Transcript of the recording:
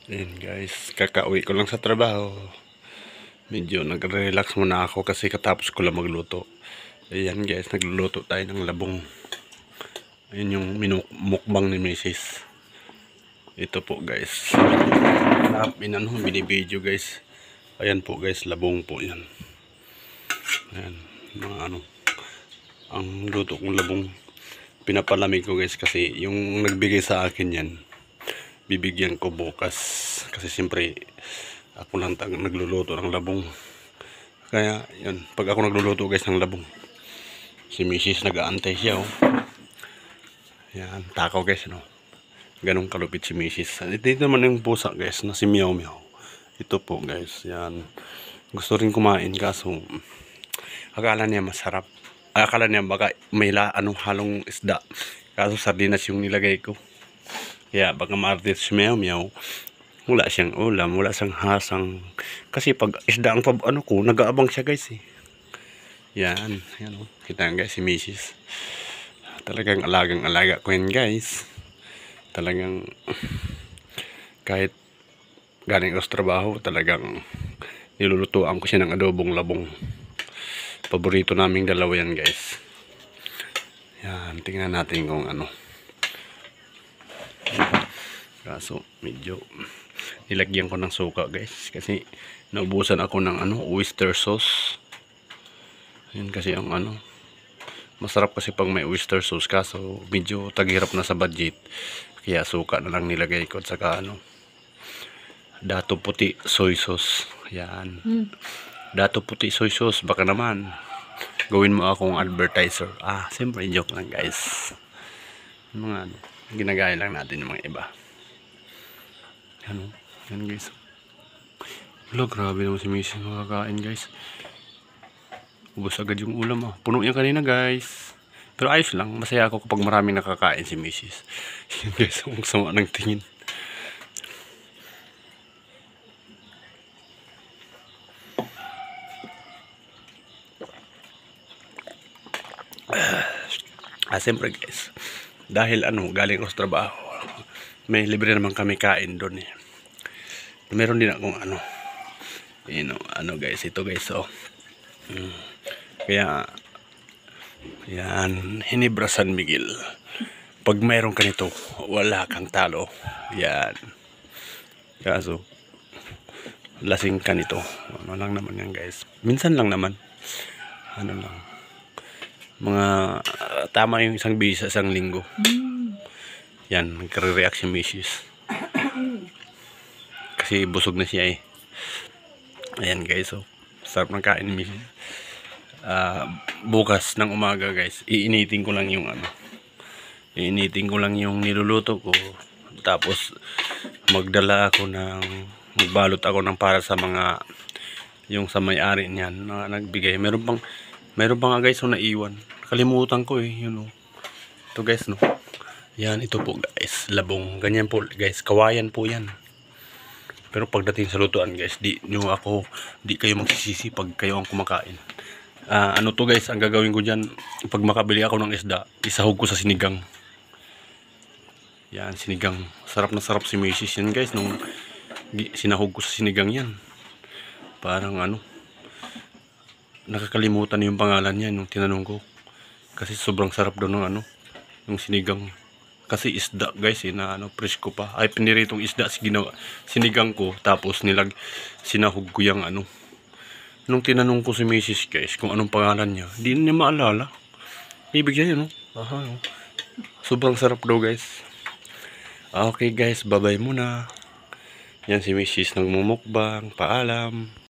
Ayan guys, kakauwi ko lang sa trabaho. Medyo nagre-relax muna ako kasi katapos ko lang magluto. Ayan guys, nagluluto tayo ng labong. Ayan yung mukbang ni Mrs. Ito po guys. Binibideo guys. Ayan po guys, labong po yan. Ayan, mga ano. Ang luto kong labong. Pinapalamig ko guys kasi yung nagbigay sa akin yan. Bibigyan ko bukas kasi siyempre ako lang nagluluto ng labong, kaya yun, pag ako nagluluto guys ng labong, si Mrs. nag-aantay siya yan, takaw guys, no, ganun kalupit si Mrs. Dito naman yung pusa guys na si Meow Meow. Ito po guys, yan, gusto rin kumain kaso akala niya masarap, akala niya baka may halong isda, kaso sardinas yung nilagay ko. Kaya baka maartit si Meow Meow, wala siyang ulam, wala siyang hasang. Kasi pag isda ang ko, nag-aabang siya guys eh. Yan, yan o. Kita guys si Mrs. Talagang alagang-alaga ko yan guys. Talagang kahit galing ako sa trabaho, talagang nilulutuan ko siya ng adobong labong. Paborito naming dalawa yan guys. Yan, tingnan natin kung ano. Kaso medyo nilagyan ko ng suka guys kasi naubusan ako ng oyster sauce. Yun kasi ang masarap kasi pag may oyster sauce, kaso medyo taghirap na sa budget, kaya suka na lang nilagay ko at saka dato puti soy sauce. Yan, dato puti soy sauce, baka naman gawin mo akong advertiser. Siyempre joke lang guys, mga ginagaya lang natin ng mga iba. Yan guys. Wala, grabe naman si Mrs. makakain guys. Ubus agad yung ulam Puno yan kanina guys. Pero ayos lang. Masaya ako kapag maraming nakakain si Mrs. Yan guys, ang sama ng tingin. Siyempre guys, dahil galing ako sa trabaho, may libre naman kami kain doon eh. Meron din akong guys, ito guys kaya yan, Hinebra San Miguel. Pag mayroon ka nito, wala kang talo. Yan, kaso lasing ka nito. Ano lang naman yan guys, minsan lang naman, mga tama yung isang bisa isang linggo. Yan, nagre-react si Mrs. kasi busog na siya eh. Ayan guys, sarap ng kain ni Mrs. Bukas ng umaga guys, iinitin ko lang yung niluluto ko, tapos magbalot ako ng para sa mga yung sa may-ari niyan na nagbigay. Meron pa nga guys naiwan, kalimutan ko eh, ito guys yan, ito po guys, labong, ganyan po guys, kawayan po yan. Pero pagdating sa lutuan guys, di kayo magsisisi pag kayo ang kumakain. To guys, ang gagawin ko dyan, pag makabili ako ng isda, isahog ko sa sinigang. Yan, sinigang. Sarap na sarap si Mrs. yan guys, nung sinahog ko sa sinigang yan. Parang nakakalimutan yung pangalan niya nung tinanong ko. Kasi sobrang sarap doon ng yung sinigang. Kasi isda guys na presko pa. Ay, piniritong isda sinigang ko, tapos sinahog ko yung nung tinanong ko si Mrs. guys kung anong pangalan niya, hindi niya maalala. Ibig niya sobrang sarap daw guys. Okay guys, bye bye muna. Yan si Mrs. nagmumukbang. Paalam.